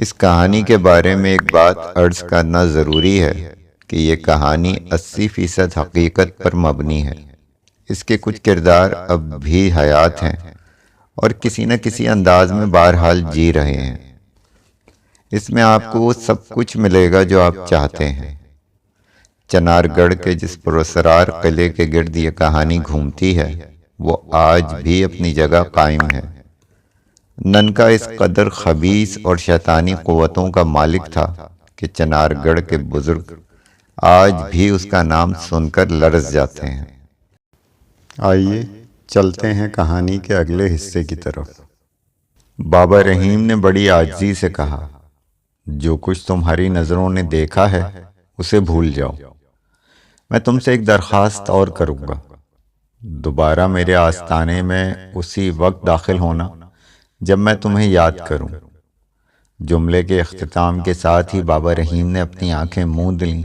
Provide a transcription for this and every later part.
اس کہانی کے بارے میں ایک بات عرض کرنا ضروری ہے کہ یہ کہانی 80% حقیقت پر مبنی ہے۔ اس کے کچھ کردار اب بھی حیات ہیں اور کسی نہ کسی انداز میں بہرحال جی رہے ہیں۔ اس میں آپ کو وہ سب کچھ ملے گا جو آپ چاہتے ہیں۔ چنار گڑھ کے جس پراسرار قلعے کے گرد یہ کہانی گھومتی ہے وہ آج بھی اپنی جگہ قائم ہے۔ ننکا اس قدر خبیث اور شیطانی قوتوں کا مالک تھا کہ چنار گڑھ کے بزرگ آج بھی اس کا نام سن کر لرز جاتے ہیں۔ آئیے چلتے ہیں کہانی کے اگلے حصے کی طرف۔ بابا رحیم نے بڑی عاجزی سے کہا، جو کچھ تمہاری نظروں نے دیکھا ہے اسے بھول جاؤ۔ میں تم سے ایک درخواست اور کروں گا۔ دوبارہ میرے آستانے میں اسی وقت داخل ہونا جب میں تمہیں یاد کروں۔ جملے کے اختتام کے ساتھ ہی بابا رحیم نے اپنی آنکھیں موند لیں۔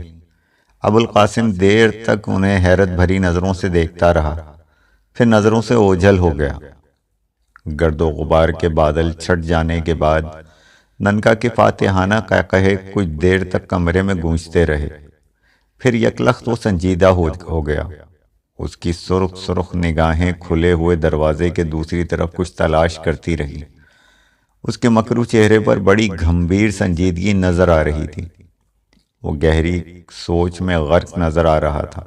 ابو القاسم دیر تک انہیں حیرت بھری نظروں سے دیکھتا رہا، پھر نظروں سے اوجھل ہو گیا۔ گرد و غبار کے بادل چھٹ جانے کے بعد ننکا کے فاتحانہ قہقہے کچھ دیر تک کمرے میں گونجتے رہے، پھر یکلخت وہ سنجیدہ ہو گیا۔ اس کی سرخ سرخ نگاہیں کھلے ہوئے دروازے کے دوسری طرف کچھ تلاش کرتی رہی۔ اس کے مکرو چہرے پر بڑی گمبھیر سنجیدگی نظر آ رہی تھی۔ وہ گہری سوچ میں غرق نظر آ رہا تھا۔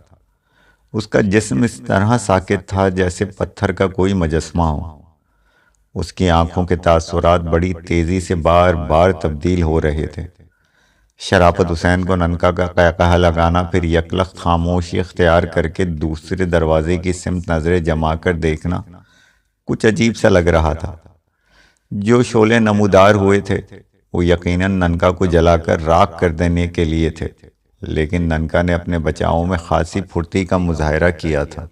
اس کا جسم اس طرح ساکت تھا جیسے پتھر کا کوئی مجسمہ ہو۔ اس کی آنکھوں کے تاثرات بڑی تیزی سے بار بار تبدیل ہو رہے تھے۔ شرافت حسین کو ننکا کا قہقہہ لگانا، پھر یکلخت خاموشی اختیار کر کے دوسرے دروازے کی سمت نظریں جما کر دیکھنا کچھ عجیب سا لگ رہا تھا۔ جو شعلے نمودار ہوئے تھے وہ یقیناً ننکا کو جلا کر راکھ کر دینے کے لیے تھے، لیکن ننکا نے اپنے بچاؤ میں خاصی پھرتی کا مظاہرہ کیا تھا۔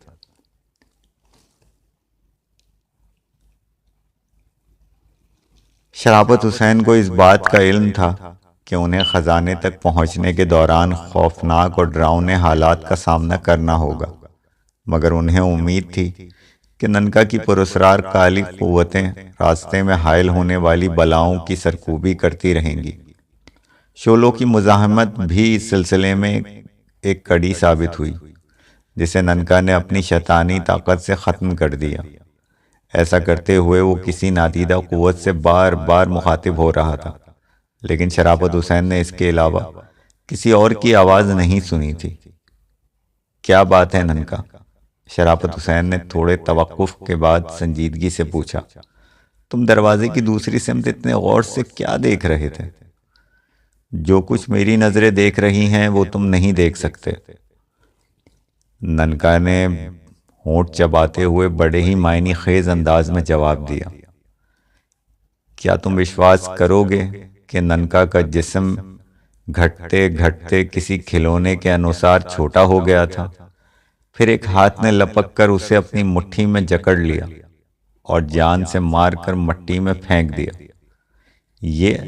شرافت حسین کو اس بات کا علم تھا کہ انہیں خزانے تک پہنچنے کے دوران خوفناک اور ڈراؤنے حالات کا سامنا کرنا ہوگا، مگر انہیں امید تھی کہ ننکا کی پراسرار کالی قوتیں راستے میں حائل ہونے والی بلاؤں کی سرکوبی کرتی رہیں گی۔ شعلوں کی مزاحمت بھی اس سلسلے میں ایک کڑی ثابت ہوئی، جسے ننکا نے اپنی شیطانی طاقت سے ختم کر دیا۔ ایسا کرتے ہوئے وہ کسی نادیدہ قوت سے بار بار مخاطب ہو رہا تھا، لیکن شرافت حسین نے اس کے علاوہ کسی اور کی آواز نہیں سنی تھی۔ کیا بات ہے ننکا؟ شرافت حسین نے تھوڑے توقف کے بعد سنجیدگی سے پوچھا۔ تم دروازے کی دوسری سمت اتنے غور سے کیا دیکھ رہے تھے؟ جو کچھ میری نظریں دیکھ رہی ہیں وہ تم نہیں دیکھ سکتے۔ ننکا نے ہونٹ چباتے ہوئے بڑے ہی معنی خیز انداز میں جواب دیا۔ کیا تم وشواس کرو گے کہ ننکا کا جسم گھٹتے گھٹتے کسی کھلونے کے انوسار چھوٹا ہو گیا تھا، پھر ایک ہاتھ نے لپک کر اسے اپنی مٹھی میں جکڑ لیا اور جان سے مار کر مٹی میں پھینک دیا۔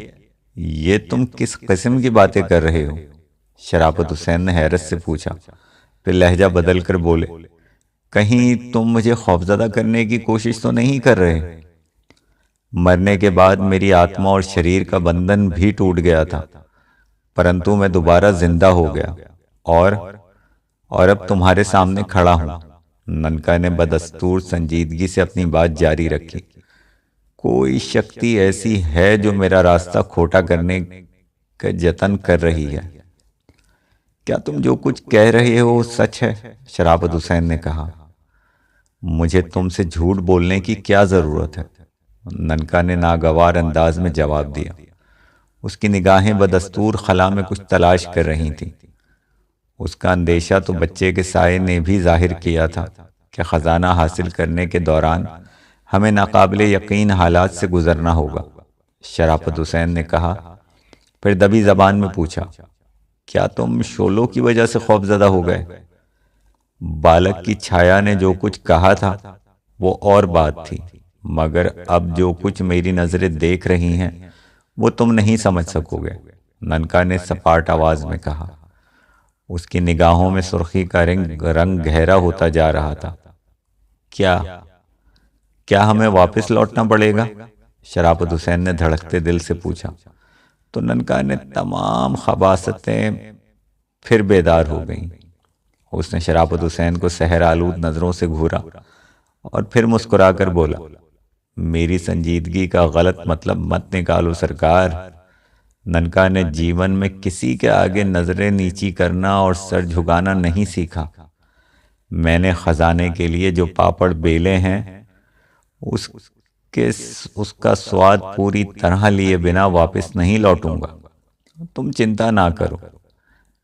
یہ تم کس قسم کی باتیں کر رہے ہو؟ شرافت حسین نے حیرت سے پوچھا، پھر لہجہ بدل کر بولے، کہیں تم مجھے خوفزدہ کرنے کی کوشش تو نہیں کر رہے؟ مرنے کے بعد میری آتما اور شریر کا بندھن بھی ٹوٹ گیا تھا، پرنتو میں دوبارہ زندہ ہو گیا اور اب تمہارے سامنے کھڑا ہوں۔ ننکا نے بدستور سنجیدگی سے اپنی بات جاری رکھی۔ کوئی شکتی ایسی ہے جو میرا راستہ کھوٹا کرنے کا جتن کر رہی ہے۔ کیا تم جو کچھ کہہ رہے ہو وہ سچ ہے؟ شرافت حسین نے کہا۔ مجھے تم سے جھوٹ بولنے کی کیا ضرورت ہے؟ ننکا نے ناگوار انداز میں جواب دیا۔ اس کی نگاہیں بدستور خلا میں کچھ تلاش کر رہی تھیں۔ اس کا اندیشہ تو بچے کے سائے نے بھی ظاہر کیا تھا کہ خزانہ حاصل کرنے کے دوران ہمیں ناقابل یقین حالات سے گزرنا ہوگا۔ شرافت حسین نے کہا، پھر دبی زبان میں پوچھا، کیا تم شعلوں کی وجہ سے خوفزدہ ہو گئے؟ بالک کی چھایا نے جو کچھ کہا تھا وہ اور بات تھی، مگر اب جو کچھ میری نظریں دیکھ رہی ہیں وہ تم نہیں سمجھ سکو گے، ننکا نے سپاٹ آواز میں کہا۔ اس کی نگاہوں میں سرخی کا رنگ گہرا ہوتا جا رہا تھا۔ کیا ہمیں واپس لوٹنا پڑے گا؟ شرافت حسین نے دھڑکتے دل سے پوچھا۔ تو ننکا نے تمام خباثتیں پھر بیدار ہو گئیں۔ اس نے شرافت حسین کو سحر آلود نظروں سے گھورا اور پھر مسکرا کر بولا، میری سنجیدگی کا غلط مطلب مت نکالو سرکار۔ ننکا نے جیون میں کسی کے آگے نظریں نیچی کرنا اور سر جھکانا نہیں سیکھا۔ میں نے خزانے کے لیے جو پاپڑ بیلے ہیں اس کا سواد پوری طرح لیے بنا واپس نہیں لوٹوں گا۔ تم چنتا نہ کرو،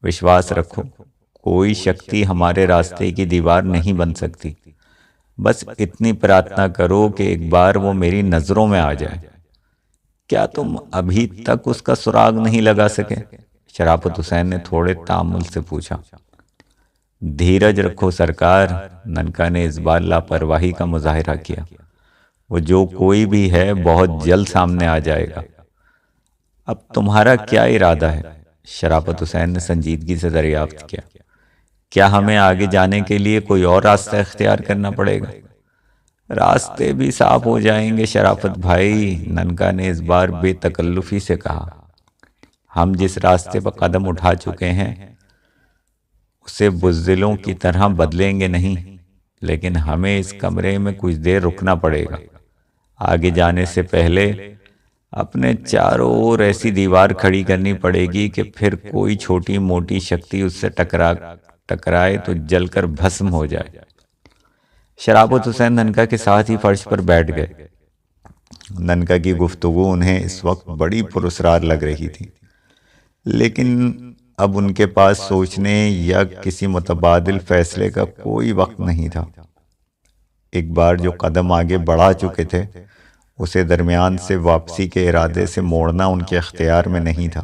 وشواس رکھو، کوئی شکتی ہمارے راستے کی دیوار نہیں بن سکتی۔ بس اتنی پرارتھنا کرو کہ ایک بار وہ میری نظروں میں آ جائے۔ کیا تم ابھی تک اس کا سراغ نہیں لگا سکے؟ شرافت حسین نے تھوڑے تامل سے پوچھا۔ دھیرج رکھو سرکار، ننکا نے اس بار لاپرواہی کا مظاہرہ کیا۔ وہ جو کوئی بھی ہے بہت جلد سامنے آ جائے گا۔ اب تمہارا کیا ارادہ ہے؟ شرافت حسین نے سنجیدگی سے دریافت کیا۔ کیا ہمیں آگے جانے کے لیے کوئی اور راستہ اختیار کرنا پڑے گا؟ راستے بھی صاف ہو جائیں گے شرافت بھائی، ننکا نے اس بار بے تکلفی سے کہا۔ ہم جس راستے پر قدم اٹھا چکے ہیں اسے بزدلوں کی طرح بدلیں گے نہیں، لیکن ہمیں اس کمرے میں کچھ دیر رکنا پڑے گا۔ آگے جانے سے پہلے اپنے چاروں اور ایسی دیوار کھڑی کرنی پڑے گی کہ پھر کوئی چھوٹی موٹی شکتی اس سے ٹکرائے تو جل کر بھسم ہو جائے۔ شرافت حسین ننکا کے ساتھ ہی فرش پر بیٹھ گئے۔ ننکا کی گفتگو انہیں اس وقت بڑی پراسرار لگ رہی تھی، لیکن اب ان کے پاس سوچنے یا کسی متبادل فیصلے کا کوئی وقت نہیں تھا۔ ایک بار جو قدم آگے بڑھا چکے تھے اسے درمیان سے واپسی کے ارادے سے موڑنا ان کے اختیار میں نہیں تھا۔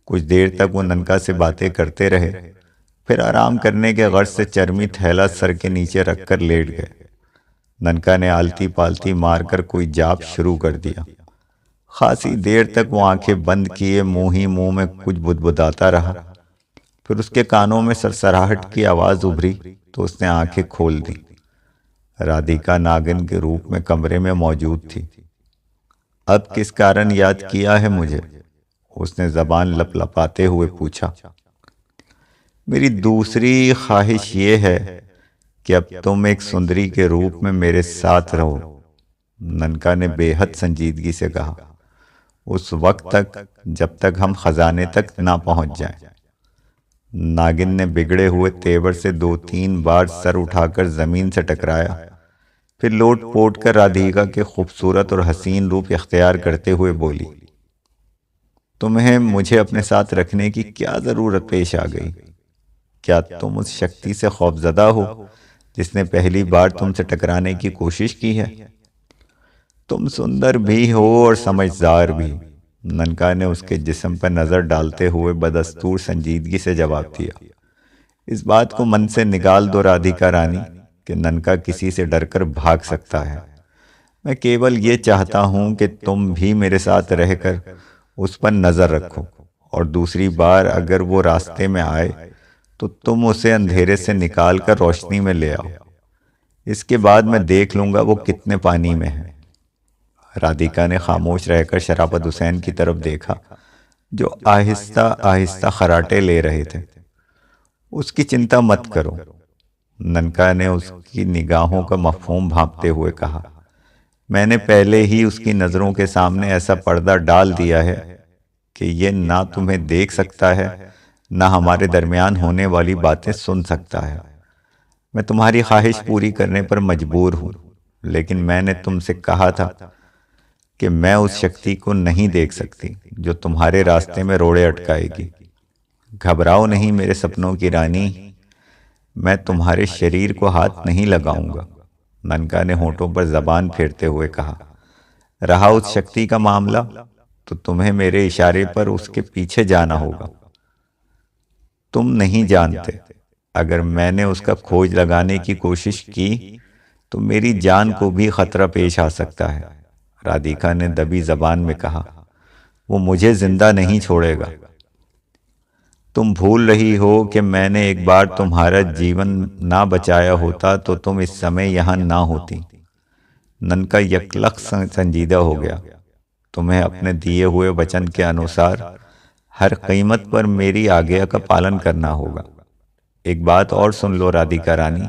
کچھ دیر تک وہ ننکا سے باتیں کرتے رہے، پھر آرام کرنے کے غرض سے چرمی تھیلا سر کے نیچے رکھ کر لیٹ گئے۔ ننکا نے آلتی پالتی مار کر کوئی جاپ شروع کر دیا۔ خاصی دیر تک وہ آنکھیں بند کیے منہ ہی منہ میں کچھ بدبداتا رہا، پھر اس کے کانوں میں سرسراہٹ کی آواز ابھری تو اس نے آنکھیں کھول دی۔ رادھیکا ناگن کے روپ میں کمرے میں موجود تھی۔ اب کس کارن یاد کیا ہے مجھے؟ اس نے زبان لپاتے ہوئے پوچھا۔ میری دوسری خواہش یہ ہے کہ اب تم ایک سندری کے روپ میں میرے ساتھ رہو، ننکا نے بے حد سنجیدگی سے کہا، اس وقت تک جب تک ہم خزانے تک نہ پہنچ جائیں۔ ناگن نے بگڑے ہوئے تیور سے 2-3 بار سر اٹھا کر زمین سے ٹکرایا، پھر لوٹ پوٹ کر رادھیکا کے خوبصورت اور حسین روپ اختیار کرتے ہوئے بولی، تمہیں مجھے اپنے ساتھ رکھنے کی کیا ضرورت پیش آ گئی؟ کیا تم اس شکتی سے خوفزدہ ہو جس نے پہلی بار تم سے ٹکرانے کی کوشش کی ہے؟ تم سندر بھی ہو اور سمجھدار بھی، ننکا نے اس کے جسم پر نظر ڈالتے ہوئے بدستور سنجیدگی سے جواب دیا۔ اس بات کو من سے نکال دو رادھیکا رانی کہ ننکا کسی سے ڈر کر بھاگ سکتا ہے۔ میں کیول یہ چاہتا ہوں کہ تم بھی میرے ساتھ رہ کر اس پر نظر رکھو، اور دوسری بار اگر وہ راستے میں آئے تو تم اسے اندھیرے سے نکال کر روشنی میں لے آؤ۔ اس کے بعد میں دیکھ لوں گا وہ کتنے پانی میں ہے۔ رادھیکا نے خاموش رہ کر شرافت حسین کی طرف دیکھا جو آہستہ آہستہ خراٹے لے رہے تھے۔ اس کی چنتا مت کرو، ننکا نے اس کی نگاہوں کا مفہوم بھانپتے ہوئے کہا۔ میں نے پہلے ہی اس کی نظروں کے سامنے ایسا پردہ ڈال دیا ہے کہ یہ نہ تمہیں دیکھ سکتا ہے نہ ہمارے درمیان ہونے والی باتیں سن سکتا ہے۔ میں تمہاری خواہش پوری کرنے پر مجبور ہوں، لیکن میں نے تم سے کہا تھا کہ میں اس شکتی کو نہیں دیکھ سکتی جو تمہارے راستے میں روڑے اٹکائے گی۔ گھبراؤ نہیں میرے سپنوں کی رانی، میں تمہارے شریر کو ہاتھ نہیں لگاؤں گا، ننکا نے ہونٹوں پر زبان پھیرتے ہوئے کہا۔ رہا اس شکتی کا معاملہ تو تمہیں میرے اشارے پر اس کے پیچھے جانا ہوگا۔ تم نہیں جانتے، اگر میں نے اس کا کھوج لگانے کی کوشش کی تو میری جان کو بھی خطرہ پیش آ سکتا ہے، رادھیکا نے دبی زبان میں کہا۔ وہ مجھے زندہ نہیں چھوڑے گا۔ تم بھول رہی ہو کہ میں نے ایک بار تمہارا جیون نہ بچایا ہوتا تو تم اس سمے یہاں نہ ہوتی۔ ننکا یکلخت سنجیدہ ہو گیا۔ تمہیں اپنے دیے ہوئے وچن کے انوسار ہر قیمت پر میری آگیا کا پالن کرنا ہوگا۔ ایک بات اور سن لو رادھیکا رانی،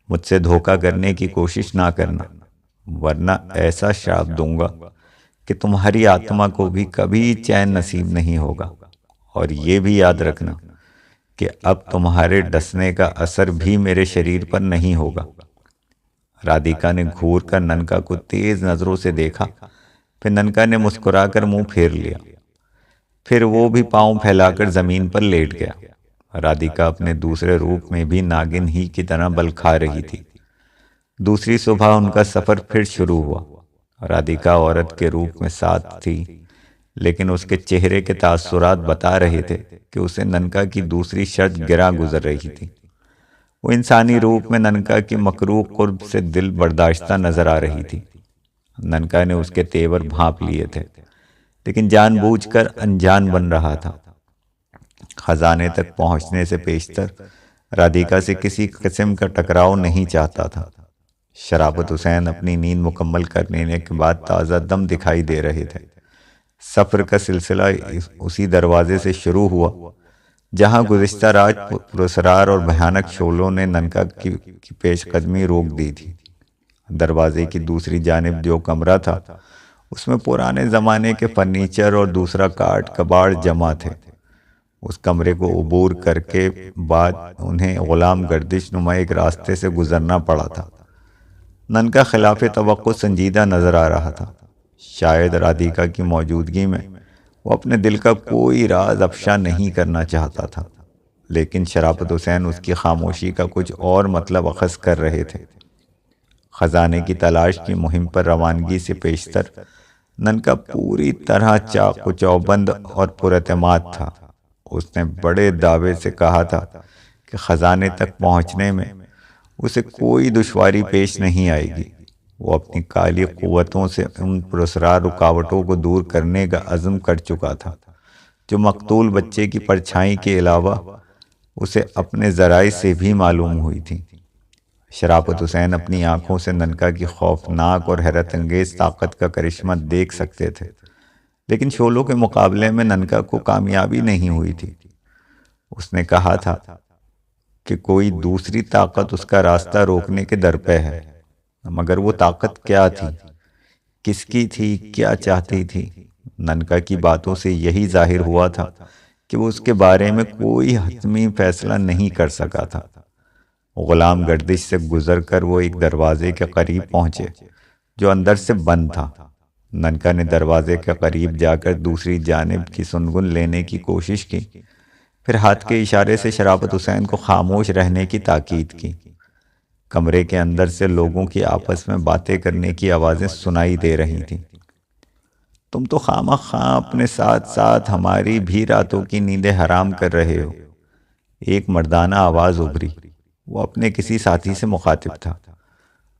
مجھ سے دھوکہ کرنے کی کوشش نہ کرنا، ورنہ ایسا شراپ دوں گا کہ تمہاری آتما کو بھی کبھی چین نصیب نہیں ہوگا۔ اور یہ بھی یاد رکھنا کہ اب تمہارے ڈسنے کا اثر بھی میرے شریر پر نہیں ہوگا۔ رادھیکا نے گھور کر ننکا کو تیز نظروں سے دیکھا، پھر ننکا نے مسکرا کر منہ پھیر لیا، پھر وہ بھی پاؤں پھیلا کر زمین پر لیٹ گیا۔ رادھیکا اپنے دوسرے روپ میں بھی ناگن ہی کی طرح بل کھا رہی تھی۔ دوسری صبح ان کا سفر پھر شروع ہوا۔ رادھیکا عورت کے روپ میں ساتھ تھی، لیکن اس کے چہرے کے تاثرات بتا رہے تھے کہ اسے ننکا کی دوسری شرط گراں گزر رہی تھی۔ وہ انسانی روپ میں ننکا کی مکروہ قرب سے دل برداشتہ نظر آ رہی تھی۔ ننکا نے اس کے تیور بھانپ لیے تھے، لیکن جان بوجھ کر انجان بن رہا تھا۔ خزانے تک پہنچنے سے پیشتر رادھیکا سے کسی قسم کا ٹکراؤ نہیں چاہتا تھا۔ شرافت حسین اپنی نیند مکمل کر لینے کے بعد تازہ دم دکھائی دے رہے تھے۔ سفر کا سلسلہ اسی دروازے سے شروع ہوا جہاں گزشتہ رات پراسرار اور بھیانک شعلوں نے ننکا کی پیش قدمی روک دی تھی۔ دروازے کی دوسری جانب جو کمرہ تھا، اس میں پرانے زمانے کے فرنیچر اور دوسرا کاٹ کباڑ جمع تھے۔ اس کمرے کو عبور کر کے بعد انہیں غلام گردش نما ایک راستے سے گزرنا پڑا تھا۔ ننکا خلاف توقع سنجیدہ نظر آ رہا تھا۔ شاید رادھیکا کی موجودگی میں وہ اپنے دل کا کوئی راز افشا نہیں کرنا چاہتا تھا، لیکن شرافت حسین اس کی خاموشی کا کچھ اور مطلب اخذ کر رہے تھے۔ خزانے کی تلاش کی مہم پر روانگی سے پیشتر ننکا پوری طرح چاق و چوبند اور پراعتماد تھا۔ اس نے بڑے دعوے سے کہا تھا کہ خزانے تک پہنچنے میں اسے کوئی دشواری پیش نہیں آئے گی۔ وہ اپنی کالی قوتوں سے ان پراسرار رکاوٹوں کو دور کرنے کا عزم کر چکا تھا جو مقتول بچے کی پرچھائی کے علاوہ اسے اپنے ذرائع سے بھی معلوم ہوئی تھی۔ شرافت حسین اپنی آنکھوں سے ننکا کی خوفناک اور حیرت انگیز طاقت کا کرشمہ دیکھ سکتے تھے، لیکن شعلوں کے مقابلے میں ننکا کو کامیابی نہیں ہوئی تھی۔ اس نے کہا تھا کہ کوئی دوسری طاقت اس کا راستہ روکنے کے درپے ہے، مگر وہ طاقت کیا تھی، کس کی تھی، کیا چاہتی تھی؟ ننکا کی باتوں سے یہی ظاہر ہوا تھا کہ وہ اس کے بارے میں کوئی حتمی فیصلہ نہیں کر سکا تھا۔ غلام گردش سے گزر کر وہ ایک دروازے کے قریب پہنچے جو اندر سے بند تھا۔ ننکا نے دروازے کے قریب جا کر دوسری جانب کی سنگن لینے کی کوشش کی، پھر ہاتھ کے اشارے سے شرافت حسین کو خاموش رہنے کی تاکید کی۔ کمرے کے اندر سے لوگوں کی آپس میں باتیں کرنے کی آوازیں سنائی دے رہی تھیں۔ تم تو خواہ اپنے ساتھ ساتھ ہماری بھی راتوں کی نیندیں حرام کر رہے ہو۔ ایک مردانہ آواز ابھری۔ وہ اپنے کسی ساتھی سے مخاطب تھا۔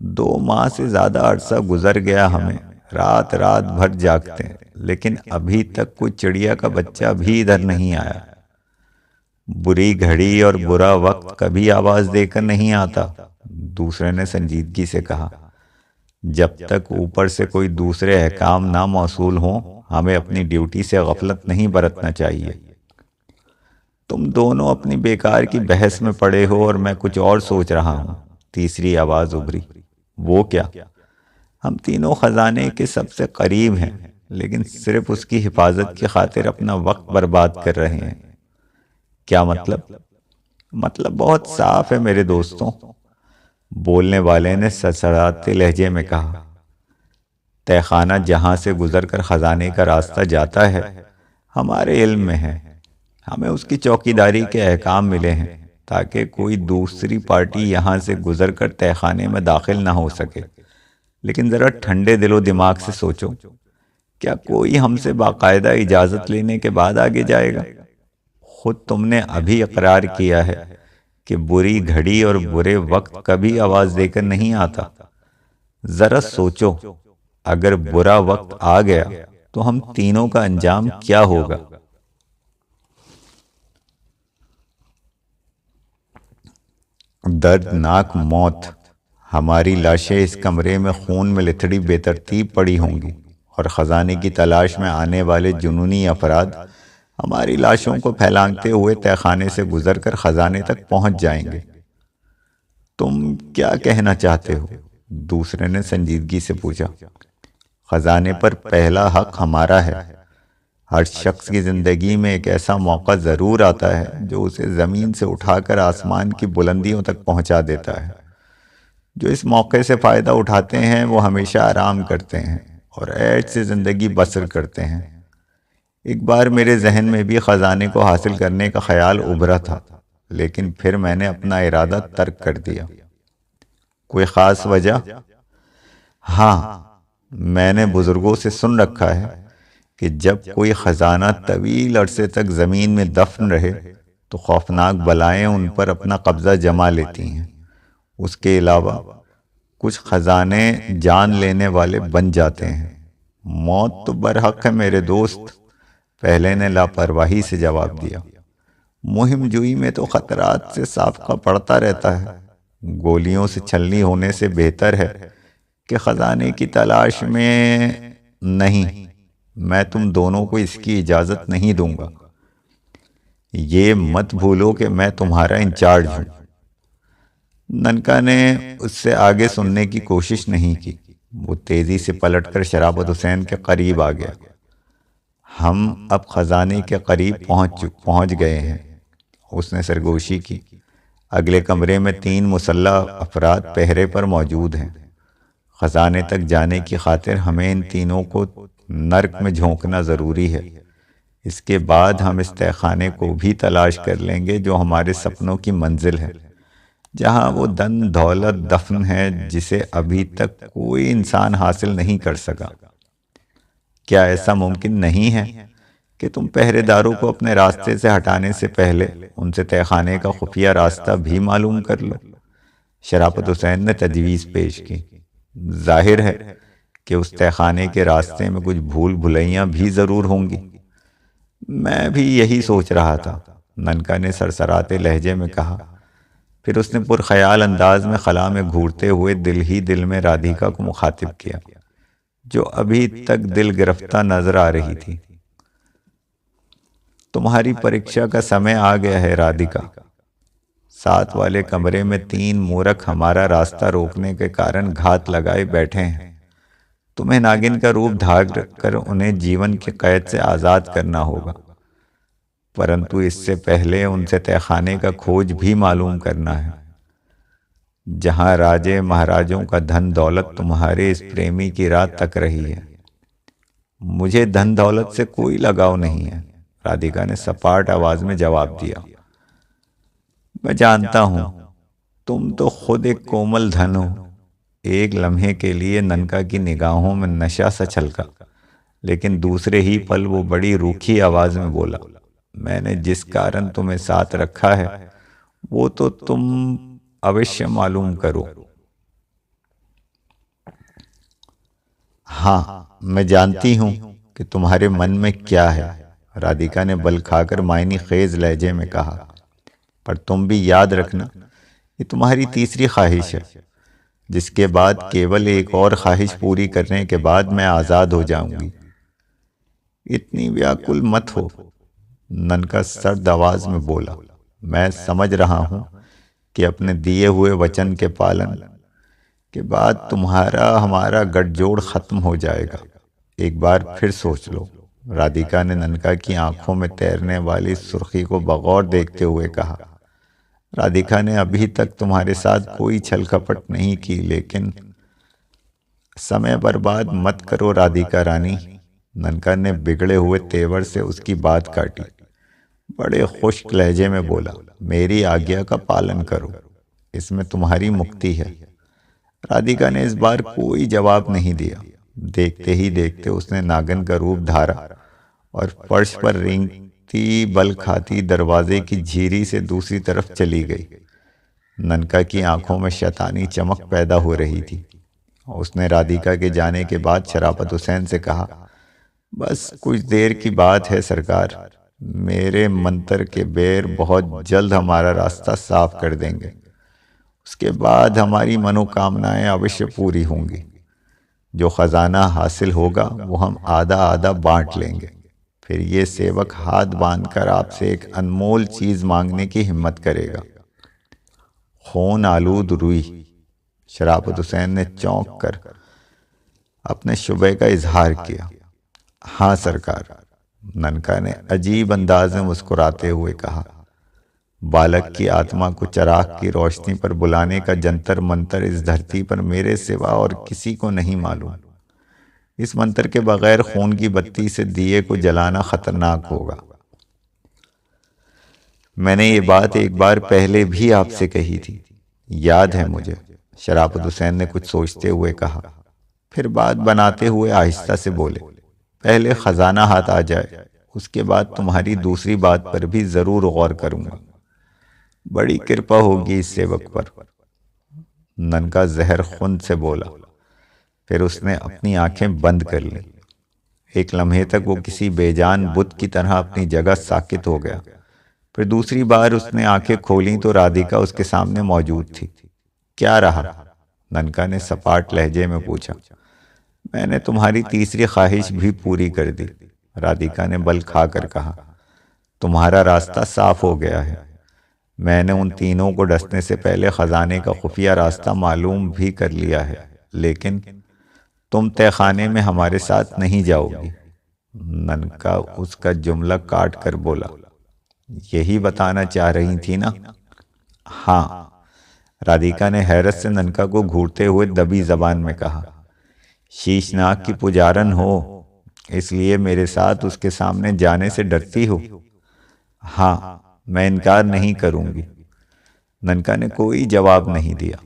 2 ماہ سے زیادہ عرصہ گزر گیا ہمیں، رات رات بھر جاگتے ہیں، لیکن ابھی تک کوئی چڑیا کا بچہ بھی ادھر نہیں آیا۔ بری گھڑی اور برا وقت کبھی آواز دے کر نہیں آتا، دوسرے نے سنجیدگی سے کہا۔ جب تک اوپر سے کوئی دوسرے احکام نہ موصول ہوں، ہمیں اپنی ڈیوٹی سے غفلت نہیں برتنا چاہیے۔ تم دونوں اپنی بیکار کی بحث میں پڑے ہو اور میں کچھ اور سوچ رہا ہوں، تیسری آواز ابھری۔ وہ کیا؟ ہم تینوں خزانے کے سب سے قریب ہیں، لیکن صرف اس کی حفاظت کی خاطر اپنا وقت برباد کر رہے ہیں۔ کیا مطلب؟ مطلب بہت صاف ہے میرے دوستوں، بولنے والے نے سڑسڑاتے لہجے میں کہا۔ تہ خانہ جہاں سے گزر کر خزانے کا راستہ جاتا ہے ہمارے علم میں ہے۔ ہمیں اس کی چوکیداری کے احکام ملے ہیں تاکہ کوئی دوسری پارٹی یہاں سے گزر کر تہ خانے میں داخل نہ ہو سکے۔ لیکن ذرا ٹھنڈے دل و دماغ سے سوچو، کیا کوئی ہم سے باقاعدہ اجازت لینے کے بعد آگے جائے گا؟ خود تم نے ابھی اقرار کیا ہے کہ بری گھڑی اور برے وقت کبھی آواز دے کر نہیں آتا۔ ذرا سوچو، اگر برا وقت آ گیا تو ہم تینوں کا انجام کیا ہوگا؟ دردناک موت۔ ہماری لاشیں اس کمرے میں خون میں لتڑی بے ترتیب پڑی ہوں گی۔ اور خزانے کی تلاش میں آنے والے جنونی افراد ہماری لاشوں کو پھیلانگتے ہوئے تہہ خانے سے گزر کر خزانے تک پہنچ جائیں گے۔ تم کیا کہنا چاہتے ہو؟ دوسرے نے سنجیدگی سے پوچھا۔ خزانے پر پہلا حق ہمارا ہے۔ ہر شخص کی زندگی میں ایک ایسا موقع ضرور آتا ہے جو اسے زمین سے اٹھا کر آسمان کی بلندیوں تک پہنچا دیتا ہے۔ جو اس موقع سے فائدہ اٹھاتے ہیں وہ ہمیشہ آرام کرتے ہیں اور عیش سے زندگی بسر کرتے ہیں۔ ایک بار میرے ذہن میں بھی خزانے کو حاصل کرنے کا خیال ابھرا تھا، لیکن پھر میں نے اپنا ارادہ ترک کر دیا۔ کوئی خاص وجہ؟ ہاں، میں نے بزرگوں سے سن رکھا ہے کہ جب کوئی خزانہ طویل عرصے تک زمین میں دفن رہے تو خوفناک بلائیں ان پر اپنا قبضہ جما لیتی ہیں۔ اس کے علاوہ کچھ خزانے جان لینے والے بن جاتے ہیں۔ موت تو برحق ہے میرے دوست، پہلے نے لاپرواہی سے جواب دیا۔ مہم جوئی میں تو خطرات سے سابقہ پڑتا رہتا ہے۔ گولیوں سے چھلنی ہونے سے بہتر ہے کہ خزانے کی تلاش میں نہیں۔ میں تم دونوں کو اس کی اجازت نہیں دوں گا۔ یہ مت بھولو کہ میں تمہارا انچارج ہوں۔ ننکا نے اس سے آگے سننے کی کوشش نہیں کی۔ وہ تیزی سے پلٹ کر شرافت حسین کے قریب آ گیا۔ ہم اب خزانے کے قریب پہنچ گئے ہیں، اس نے سرگوشی کی۔ اگلے کمرے میں 3 مسلح افراد پہرے پر موجود ہیں۔ خزانے تک جانے کی خاطر ہمیں ان تینوں کو نرک میں جھونکنا ضروری ہے۔ اس کے بعد ہم اس تہہ خانے کو بھی تلاش کر لیں گے جو ہمارے سپنوں کی منزل ہے، جہاں وہ دن دولت دفن ہے جسے ابھی تک کوئی انسان حاصل نہیں کر سکا۔ کیا ایسا ممکن نہیں ہے کہ تم پہرے داروں کو اپنے راستے سے ہٹانے سے پہلے ان سے تہہ خانے کا خفیہ راستہ بھی معلوم کر لو؟ شرافت حسین نے تجویز پیش کی۔ ظاہر ہے کہ اس تہہ خانے کے راستے میں کچھ بھول بھلیاں بھی ضرور ہوں گی۔ میں بھی یہی سوچ رہا تھا، ننکا نے سرسراتے لہجے میں کہا۔ پھر اس نے پرخیال انداز میں خلا میں گھورتے ہوئے دل ہی دل میں رادھیکا کو مخاطب کیا، جو ابھی تک دل گرفتہ نظر آ رہی تھی۔ تمہاری پریکشا کا سمے آ گیا ہے رادھیکا۔ ساتھ والے کمرے میں 3 مورکھ ہمارا راستہ روکنے کے کارن گھات لگائے بیٹھے ہیں۔ تمہیں ناگن کا روپ دھار کر انہیں جیون کی قید سے آزاد کرنا ہوگا، پرنتو اس سے پہلے ان سے تہہ خانے کا کھوج بھی معلوم کرنا ہے، جہاں راجے مہاراجوں کا دھن دولت تمہارے اس پریمی کی رات تک رہی ہے۔ مجھے دھن دولت سے کوئی لگاؤ نہیں ہے، رادھیکا نے سپاٹ آواز میں جواب دیا۔ میں جانتا ہوں، تم تو خود ایک کومل دھن ہو۔ ایک لمحے کے لیے ننکا کی نگاہوں میں نشہ سا چھلکا، لیکن دوسرے ہی پل وہ بڑی روکھی آواز میں بولا، میں نے جس کارن تمہیں ساتھ رکھا ہے وہ تو تم اوشیہ معلوم کرو۔ ہاں، میں جانتی ہوں کہ تمہارے من میں کیا ہے، رادھیکا نے بل کھا کر معنی خیز لہجے میں کہا، پر تم بھی یاد رکھنا یہ تمہاری تیسری خواہش ہے، جس کے بعد کیول ایک اور خواہش پوری کرنے کے بعد میں آزاد ہو جاؤں گی۔ اتنی ویاکل مت ہو، ننکا سرد آواز میں بولا۔ میں سمجھ رہا ہوں کہ اپنے دیے ہوئے وچن کے پالن کے بعد تمہارا ہمارا گٹھ جوڑ ختم ہو جائے گا۔ ایک بار پھر سوچ لو، رادھیکا نے ننکا کی آنکھوں میں تیرنے والی سرخی کو بغور دیکھتے ہوئے کہا۔ رادھیکا نے ابھی تک تمہارے ساتھ کوئی چھل کپٹ نہیں کی، لیکن سمے برباد مت کرو رادھیکا رانی، ننکا نے بگڑے ہوئے تیور سے اس کی بات کاٹی۔ بڑے خشک لہجے میں بولا، میری آگیا کا پالن کرو، اس میں تمہاری مکتی ہے۔ رادھیکا نے اس بار کوئی جواب نہیں دیا۔ دیکھتے ہی دیکھتے اس نے ناگن کا روپ دھارا اور فرش پر رینگتی بل کھاتی دروازے کی جھیری سے دوسری طرف چلی گئی۔ ننکا کی آنکھوں میں شیطانی چمک پیدا ہو رہی تھی۔ اس نے رادھیکا کے جانے کے بعد شرافت حسین سے کہا، بس کچھ دیر کی بات ہے سرکار، میرے منتر کے بیر بہت جلد ہمارا راستہ صاف کر دیں گے، اس کے بعد ہماری منوکامنائیں اوشیہ پوری ہوں گی۔ جو خزانہ حاصل ہوگا وہ ہم آدھا آدھا بانٹ لیں گے۔ پھر یہ سیوک ہاتھ باندھ کر آپ سے ایک انمول چیز مانگنے کی ہمت کرے گا، خون آلود روئی۔ شرافت حسین نے چونک کر اپنے شبہ کا اظہار کیا۔ ہاں سرکار، ننکا نے عجیب انداز میں مسکراتے ہوئے کہا۔ بالک کی آتما کو چراغ کی روشنی پر بلانے کا جنتر منتر اس دھرتی پر میرے سوا اور کسی کو نہیں معلوم۔ اس منتر کے بغیر خون کی بتی سے دیے کو جلانا خطرناک ہوگا۔ میں نے یہ بات ایک بار پہلے بھی آپ سے کہی تھی، یاد ہے مجھے، شرافت حسین نے کچھ سوچتے ہوئے کہا۔ پھر بات بناتے ہوئے آہستہ سے بولے، پہلے خزانہ ہاتھ آ جائے، اس کے بعد تمہاری دوسری بات پر بھی ضرور غور کروں گا۔ بڑی کرپا ہوگی اس سیوک پر۔ ننکا زہر خون سے بولا، پھر اس نے اپنی آنکھیں بند کر لیں۔ ایک لمحے تک وہ کسی بے جان بت کی طرح اپنی جگہ ساکت ہو گیا۔ پھر دوسری بار اس نے آنکھیں کھولیں تو رادھیکا اس کے سامنے موجود تھی۔ کیا رہا؟ ننکا نے سپاٹ لہجے میں پوچھا۔ میں نے تمہاری تیسری خواہش بھی پوری کر دی، رادھیکا نے بل کھا کر کہا۔ تمہارا راستہ صاف ہو گیا ہے۔ میں نے ان تینوں کو ڈسنے سے پہلے خزانے کا خفیہ راستہ معلوم بھی کر لیا ہے، لیکن تم تہ خانے میں ہمارے ساتھ نہیں جاؤ گی۔ ننکا اس کا جملہ کاٹ کر بولا، یہی بتانا چاہ رہی تھی نا؟ ہاں، رادھیکا نے حیرت سے ننکا کو گھورتے ہوئے دبی زبان میں کہا۔ شیشناگ کی پجارن ہو، اس لیے میرے ساتھ اس کے سامنے جانے سے ڈرتی ہو؟ ہاں، میں انکار نہیں کروں گی۔ ننکا نے کوئی جواب نہیں دیا۔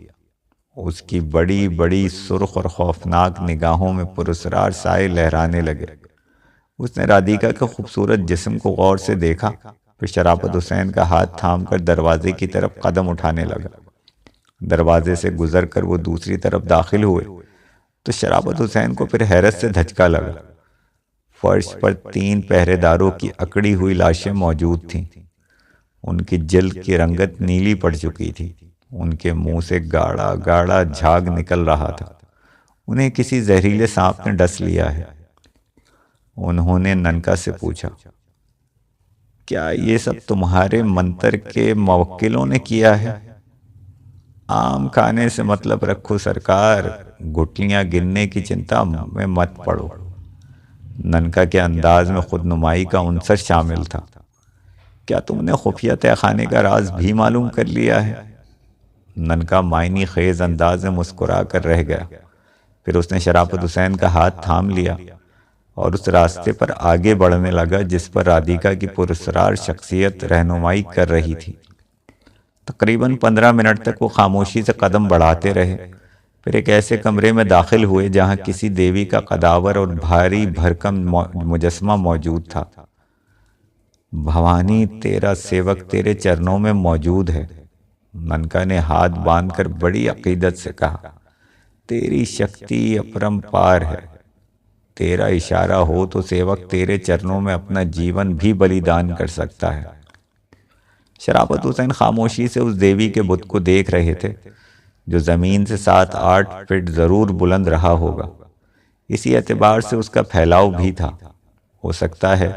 اس کی بڑی بڑی سرخ اور خوفناک نگاہوں میں پراسرار سائے لہرانے لگے۔ اس نے رادھیکا کے خوبصورت جسم کو غور سے دیکھا، پھر شرافت حسین کا ہاتھ تھام کر دروازے کی طرف قدم اٹھانے لگا۔ دروازے سے گزر کر وہ دوسری طرف داخل ہوئے تو شرافت حسین کو پھر حیرت سے دھچکا لگا۔ فرش پر 3 پہرے داروں کی اکڑی ہوئی لاشیں موجود تھیں۔ ان کی جلد کی رنگت نیلی پڑ چکی تھی، ان کے منہ سے گاڑھا گاڑھا جھاگ نکل رہا تھا۔ انہیں کسی زہریلے سانپ نے ڈس لیا ہے۔ انہوں نے ننکا سے پوچھا، کیا یہ سب تمہارے منتر کے موکلوں نے کیا ہے؟ آم کھانے سے مطلب رکھو سرکار، گٹلیاں گننے کی چنتا میں مت پڑو۔ ننکا کے انداز میں خود نمائی کا عنصر شامل تھا۔ کیا تم نے خفیہ تہ خانے کا راز بھی معلوم کر لیا ہے؟ ننکا معنی خیز انداز میں مسکرا کر رہ گیا۔ پھر اس نے شرافت حسین کا ہاتھ تھام لیا اور اس راستے پر آگے بڑھنے لگا جس پر رادھیکا کی پراسرار شخصیت رہنمائی کر رہی تھی۔ تقریباً 15 منٹ تک وہ خاموشی سے قدم بڑھاتے رہے، پھر ایک ایسے کمرے میں داخل ہوئے جہاں کسی دیوی کا قداور اور بھاری بھرکم مجسمہ موجود تھا۔ بھوانی، تیرا سیوک تیرے چرنوں میں موجود ہے، ننکا نے ہاتھ باندھ کر بڑی عقیدت سے کہا۔ تیری شکتی اپرمپار ہے، تیرا اشارہ ہو تو سیوک تیرے چرنوں میں اپنا جیون بھی بلیدان کر سکتا ہے۔ شرافت حسین خاموشی سے اس دیوی کے بت کو دیکھ رہے تھے جو زمین سے 7-8 فٹ ضرور بلند رہا ہوگا۔ اسی اعتبار سے اس کا پھیلاؤ بھی تھا۔ ہو سکتا ہے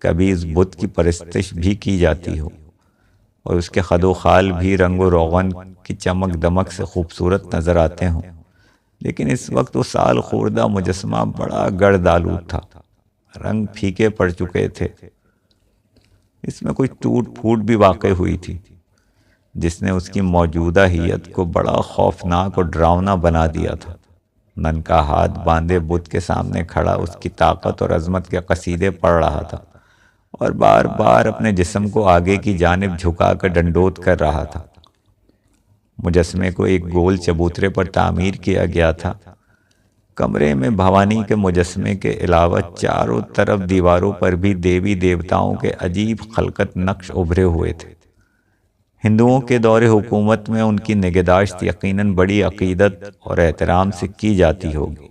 کبھی اس بت کی پرستش بھی کی جاتی ہو اور اس کے خد و خال بھی رنگ و روغن کی چمک دمک سے خوبصورت نظر آتے ہوں، لیکن اس وقت وہ سال خوردہ مجسمہ بڑا گرد آلود تھا، رنگ پھیکے پڑ چکے تھے۔ اس میں کچھ ٹوٹ پھوٹ بھی واقع ہوئی تھی جس نے اس کی موجودہ ہیئت کو بڑا خوفناک اور ڈراؤنا بنا دیا تھا۔ ننکا ہاتھ باندھے بت کے سامنے کھڑا اس کی طاقت اور عظمت کے قصیدے پڑھ رہا تھا اور بار بار اپنے جسم کو آگے کی جانب جھکا کر ڈنڈوت کر رہا تھا۔ مجسمے کو ایک گول چبوترے پر تعمیر کیا گیا تھا۔ کمرے میں بھوانی کے مجسمے کے علاوہ چاروں طرف دیواروں پر بھی دیوی دیوتاؤں کے عجیب خلقت نقش ابھرے ہوئے تھے۔ ہندوؤں کے دور حکومت میں ان کی نگہداشت یقیناً بڑی عقیدت اور احترام سے کی جاتی ہوگی۔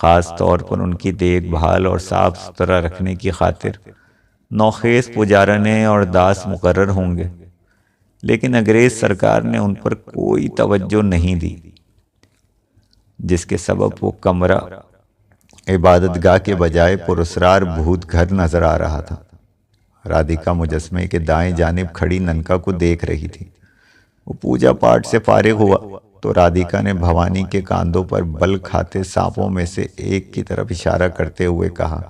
خاص طور پر ان کی دیکھ بھال اور صاف ستھرا رکھنے کی خاطر نوخیز پجارنے اور داس مقرر ہوں گے، لیکن انگریز سرکار نے ان پر کوئی توجہ نہیں دی۔ جس کے سبب وہ کمرہ عبادت گاہ کے بجائے پراسرار بھوت گھر نظر آ رہا تھا۔ رادھیکا مجسمے کے دائیں جانب کھڑی ننکا کو دیکھ رہی تھی۔ وہ پوجا پاٹ سے فارغ ہوا تو رادھیکا نے بھوانی کے کاندھوں پر بل کھاتے سانپوں میں سے ایک کی طرف اشارہ کرتے ہوئے کہا،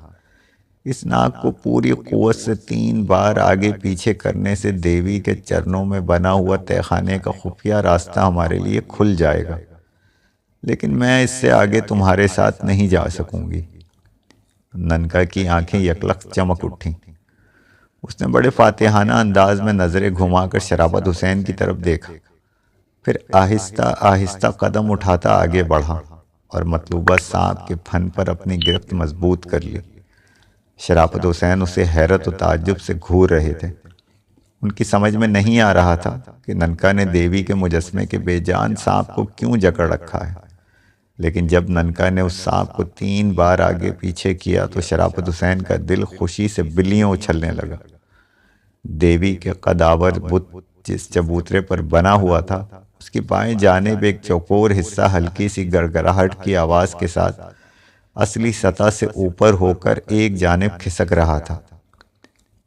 اس ناک کو پوری قوت سے 3 بار آگے پیچھے کرنے سے دیوی کے چرنوں میں بنا ہوا تہہ خانے کا خفیہ راستہ ہمارے لیے کھل جائے گا، لیکن میں اس سے آگے تمہارے ساتھ نہیں جا سکوں گی۔ ننکا کی آنکھیں یکلخت چمک اٹھیں۔ اس نے بڑے فاتحانہ انداز میں نظریں گھما کر شرافت حسین کی طرف دیکھا، پھر آہستہ آہستہ قدم اٹھاتا آگے بڑھا اور مطلوبہ سانپ کے پھن پر اپنی گرفت مضبوط کر لی۔ شرافت حسین اسے حیرت و تعجب سے گھور رہے تھے۔ ان کی سمجھ میں نہیں آ رہا تھا کہ ننکا نے دیوی کے مجسمے کے بے جان سانپ کو کیوں جکڑ رکھا ہے، لیکن جب ننکا نے اس سانپ کو 3 بار آگے پیچھے کیا تو شرافت حسین کا دل خوشی سے بلیوں اچھلنے لگا۔ دیوی کے قداور بت جس چبوترے پر بنا ہوا تھا، اس کی بائیں جانب ایک چوکور حصہ ہلکی سی گڑگڑاہٹ کی آواز کے ساتھ اصلی سطح سے اوپر ہو کر ایک جانب کھسک رہا تھا۔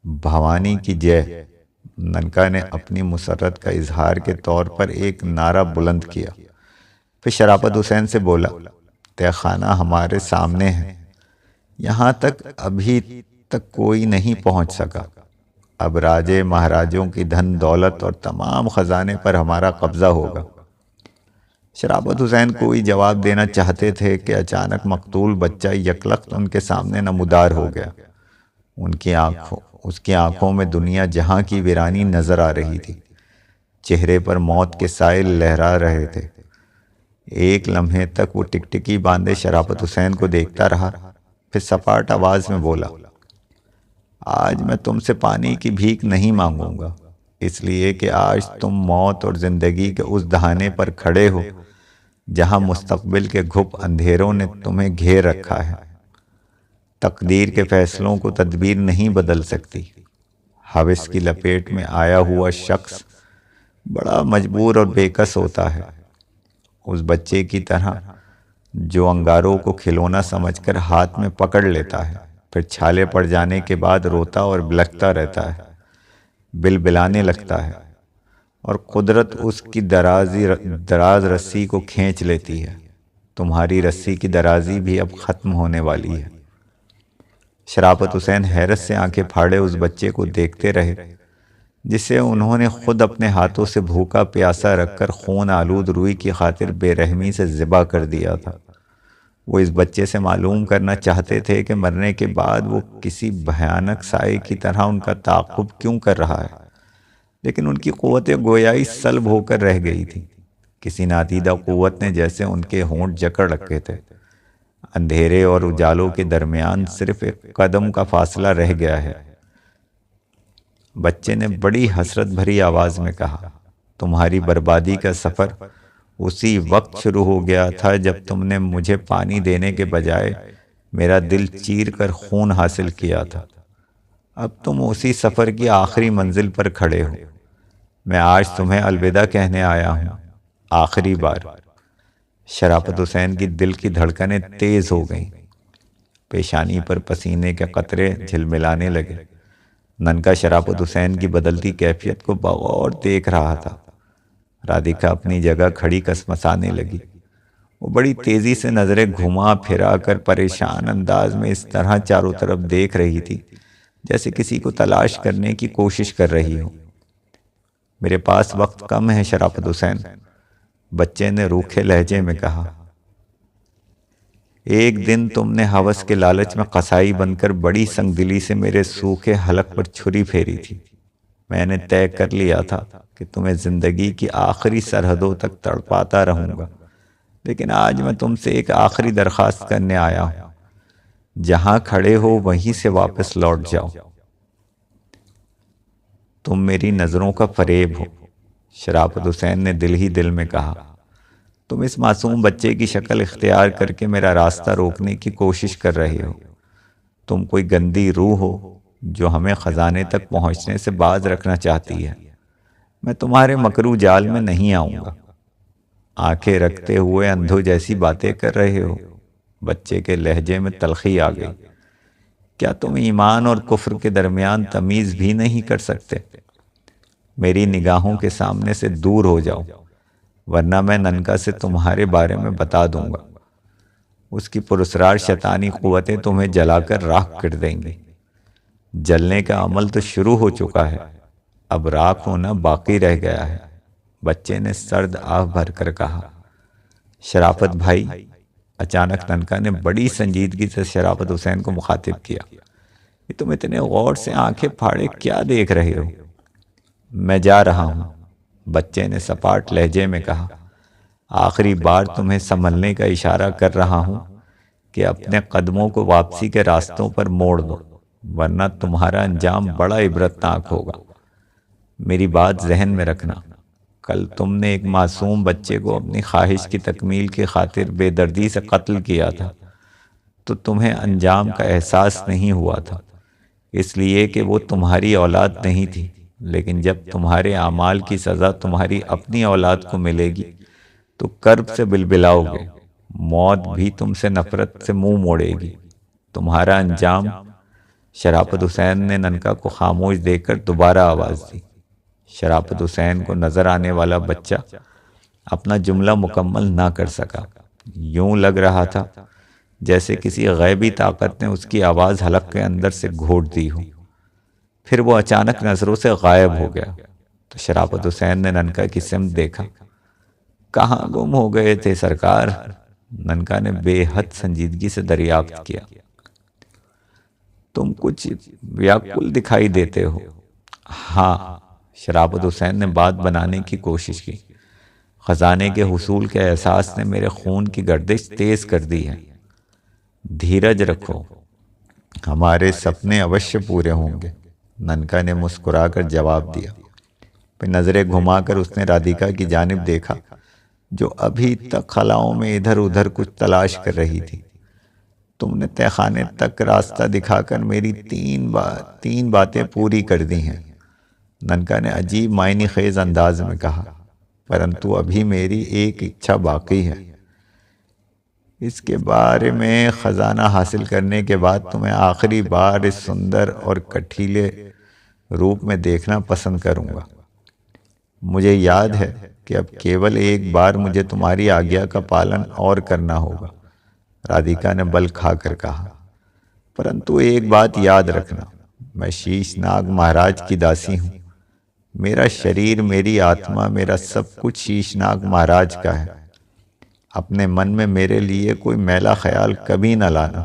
بھوانی کی جے! ننکا نے اپنی مسرت کا اظہار کے طور پر ایک نعرہ بلند کیا، پھر شرافت حسین سے بولا، تہہ خانہ ہمارے سامنے ہے، یہاں تک ابھی تک کوئی نہیں پہنچ سکا، اب راجے مہاراجوں کی دھن دولت اور تمام خزانے پر ہمارا قبضہ ہوگا۔ شرافت حسین کوئی جواب دینا چاہتے تھے کہ اچانک مقتول بچہ یکلخت ان کے سامنے نمودار ہو گیا۔ اس کی آنکھوں میں دنیا جہاں کی ویرانی نظر آ رہی تھی، چہرے پر موت کے سائل لہرا رہے تھے۔ ایک لمحے تک وہ ٹکٹکی باندھے شرافت حسین کو دیکھتا رہا، پھر سپاٹ آواز میں بولا، آج میں تم سے پانی کی بھیک نہیں مانگوں گا، اس لیے کہ آج تم موت اور زندگی کے اس دہانے پر کھڑے ہو جہاں مستقبل کے گھپ اندھیروں نے تمہیں گھیر رکھا ہے۔ تقدیر کے فیصلوں کو تدبیر نہیں بدل سکتی۔ ہوس کی لپیٹ میں آیا ہوا شخص بڑا مجبور اور بے کس ہوتا ہے، اس بچے کی طرح جو انگاروں کو کھلونا سمجھ کر ہاتھ میں پکڑ لیتا ہے، پھر چھالے پڑ جانے کے بعد روتا اور بلکتا رہتا ہے، بلبلانے لگتا ہے، اور قدرت اس کی دراز رسی کو کھینچ لیتی ہے۔ تمہاری رسی کی درازی بھی اب ختم ہونے والی ہے۔ شرافت حسین حیرت سے آنکھیں پھاڑے اس بچے کو دیکھتے رہے جسے انہوں نے خود اپنے ہاتھوں سے بھوکا پیاسا رکھ کر خون آلود روئی کی خاطر بے رحمی سے ذبح کر دیا تھا۔ وہ اس بچے سے معلوم کرنا چاہتے تھے کہ مرنے کے بعد وہ کسی بھیانک سائے کی طرح ان کا تعاقب کیوں کر رہا ہے، لیکن ان کی قوت گویائی سلب ہو کر رہ گئی تھی۔ کسی نادیدہ قوت نے جیسے ان کے ہونٹ جکڑ رکھے تھے۔ اندھیرے اور اجالوں کے درمیان صرف ایک قدم کا فاصلہ رہ گیا ہے۔ بچے نے بڑی حسرت بھری آواز میں کہا، تمہاری بربادی کا سفر اسی وقت شروع ہو گیا تھا جب تم نے مجھے پانی دینے کے بجائے میرا دل چیر کر خون حاصل کیا تھا۔ اب تم اسی سفر کی آخری منزل پر کھڑے ہو۔ میں آج تمہیں الوداع کہنے آیا ہوں، آخری بار۔ شرافت حسین کی دل کی دھڑکنیں تیز ہو گئیں، پیشانی پر پسینے کے قطرے جھلملانے لگے۔ ننکا شرافت حسین کی بدلتی کیفیت کو بغور دیکھ رہا تھا۔ رادھیکا اپنی جگہ کھڑی کسمسانے لگی۔ وہ بڑی تیزی سے نظریں گھما پھرا کر پریشان انداز میں اس طرح چاروں طرف دیکھ رہی تھی جیسے کسی کو تلاش کرنے کی کوشش کر رہی ہو۔ میرے پاس وقت کم ہے شرافت حسین، بچے نے روکھے لہجے میں کہا۔ ایک دن تم نے ہوس کے لالچ میں قصائی بن کر بڑی سنگ دلی سے میرے سوکھے حلق پر چھری پھیری تھی۔ میں نے طے کر لیا تھا کہ تمہیں زندگی کی آخری سرحدوں تک تڑپاتا رہوں گا، لیکن آج میں تم سے ایک آخری درخواست کرنے آیا ہوں، جہاں کھڑے ہو وہیں سے واپس لوٹ جاؤ۔ تم میری نظروں کا فریب ہو، شرافت حسین نے دل ہی دل میں کہا۔ تم اس معصوم بچے کی شکل اختیار کر کے میرا راستہ روکنے کی کوشش کر رہے ہو۔ تم کوئی گندی روح ہو جو ہمیں خزانے تک پہنچنے سے باز رکھنا چاہتی ہے۔ میں تمہارے مکرو جال میں نہیں آؤں گا۔ آنکھیں رکھتے ہوئے اندھوں جیسی باتیں کر رہے ہو؟ بچے کے لہجے میں تلخی آ گئی۔ کیا تم ایمان اور کفر کے درمیان تمیز بھی نہیں کر سکتے؟ میری نگاہوں کے سامنے سے دور ہو جاؤ، ورنہ میں ننکا سے تمہارے بارے میں بتا دوں گا۔ اس کی پراسرار شیطانی قوتیں تمہیں جلا کر راکھ کر دیں گی۔ جلنے کا عمل تو شروع ہو چکا ہے، اب راکھ ہونا باقی رہ گیا ہے، بچے نے سرد آہ بھر کر کہا۔ شرافت بھائی، اچانک ننکا نے بڑی سنجیدگی سے شرافت حسین کو مخاطب کیا، یہ تم اتنے غور سے آنکھیں پھاڑے کیا دیکھ رہے ہو؟ میں جا رہا ہوں، بچے نے سپاٹ لہجے میں کہا۔ آخری بار تمہیں سنبھلنے کا اشارہ کر رہا ہوں کہ اپنے قدموں کو واپسی کے راستوں پر موڑ دو، ورنہ تمہارا انجام بڑا عبرتناک ہوگا۔ میری بات ذہن میں رکھنا، کل تم نے ایک معصوم بچے کو اپنی خواہش کی تکمیل کی خاطر بے دردی سے قتل کیا تھا، تو تمہیں انجام کا احساس نہیں ہوا تھا، اس لیے کہ وہ تمہاری اولاد نہیں تھی، لیکن جب تمہارے اعمال کی سزا تمہاری اپنی اولاد کو ملے گی تو کرب سے بلبلاؤ گے، موت بھی تم سے نفرت سے منہ موڑے گی، تمہارا انجام۔ شرافت حسین نے ننکا کو خاموش دیکھ کر دوبارہ آواز دی۔ شرافت حسین کو نظر آنے والا بچہ اپنا جملہ مکمل نہ کر سکا، یوں لگ رہا تھا جیسے کسی غیبی طاقت نے اس کی آواز حلق کے اندر سے گھونٹ دی ہو۔ پھر وہ اچانک نظروں سے غائب ہو گیا تو شرافت حسین نے ننکا کی سمت دیکھا۔ کہاں گم ہو گئے تھے سرکار؟ ننکا نے بے حد سنجیدگی سے دریافت کیا۔ تم کچھ ویاکل دکھائی دیتے ہو۔ ہاں، شرافت حسین نے بات بنانے کی کوشش کی۔ خزانے کے حصول کے احساس نے میرے خون کی گردش تیز کر دی ہے۔ دھیرج رکھو، ہمارے سپنے اوشیہ پورے ہوں گے، ننکا نے مسکرا کر جواب دیا۔ پھر نظریں گھما کر اس نے رادھیکا کی جانب دیکھا جو ابھی تک خلاؤں میں ادھر ادھر کچھ تلاش کر رہی تھی۔ تم نے تہ خانے تک راستہ دکھا کر میری تین باتیں پوری کر دی ہیں، ننکا نے عجیب معنی خیز انداز میں کہا، پرنتو ابھی میری ایک اچھا باقی ہے۔ اس کے بارے میں خزانہ حاصل کرنے کے بعد تمہیں آخری بار اس سندر اور کٹھیلے روپ میں دیکھنا پسند کروں گا۔ مجھے یاد ہے کہ اب کیول ایک بار مجھے تمہاری آگیا کا پالن اور کرنا ہوگا، رادھیکا نے بل کھا کر کہا، پرنتو ایک بات یاد رکھنا، میں شیش ناگ مہاراج کی داسی ہوں، میرا شریر، میری آتما، میرا سب کچھ شیش ناگ مہاراج کا ہے۔ اپنے من میں میرے لیے کوئی میلا خیال کبھی نہ لانا۔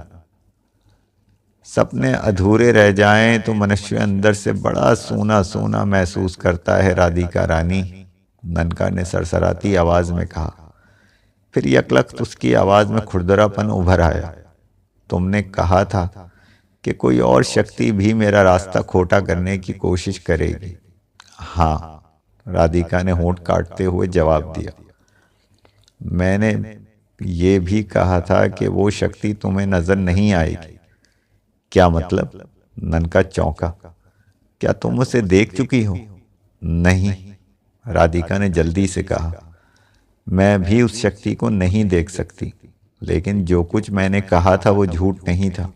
سپنے ادھورے رہ جائیں تو منشیہ اندر سے بڑا سونا سونا محسوس کرتا ہے رادھیکا رانی، ننکا نے سرسراتی آواز میں کہا۔ پھر یکلخت اس کی آواز میں کھردرا پن ابھر آیا۔ تم نے کہا تھا کہ کوئی اور شکتی بھی میرا راستہ کھوٹا کرنے کی کوشش کرے گی۔ ہاں، رادھیکا نے ہونٹ کاٹتے ہوئے جواب دیا۔ میں نے یہ بھی کہا تھا کہ وہ شکتی تمہیں نظر نہیں آئے گی۔ کیا مطلب؟ ننکا چونکا۔ کیا تم اسے دیکھ چکی ہو؟ نہیں، رادھیکا نے جلدی سے کہا، میں بھی اس شکتی کو نہیں دیکھ سکتی، لیکن جو کچھ میں نے کہا تھا وہ جھوٹ نہیں تھا،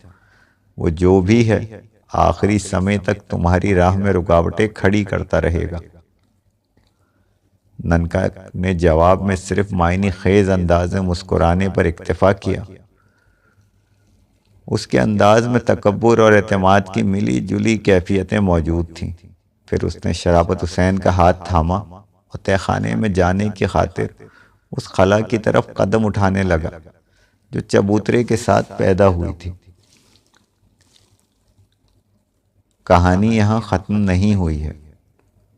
وہ جو بھی ہے آخری سمے تک تمہاری راہ میں رکاوٹیں کھڑی کرتا رہے گا۔ ننکا نے جواب میں صرف معنی خیز انداز میں مسکرانے پر اکتفا کیا۔ اس کے انداز میں تکبر اور اعتماد کی ملی جلی کیفیتیں موجود تھیں۔ پھر اس نے شرافت حسین کا ہاتھ تھاما اور تہ خانے میں جانے کی خاطر اس خلا کی طرف قدم اٹھانے لگا جو چبوترے کے ساتھ پیدا ہوئی تھی۔ کہانی یہاں ختم نہیں ہوئی ہے۔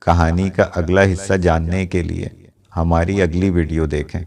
کہانی کا اگلا حصہ جاننے کے لیے ہماری اگلی ویڈیو دیکھیں۔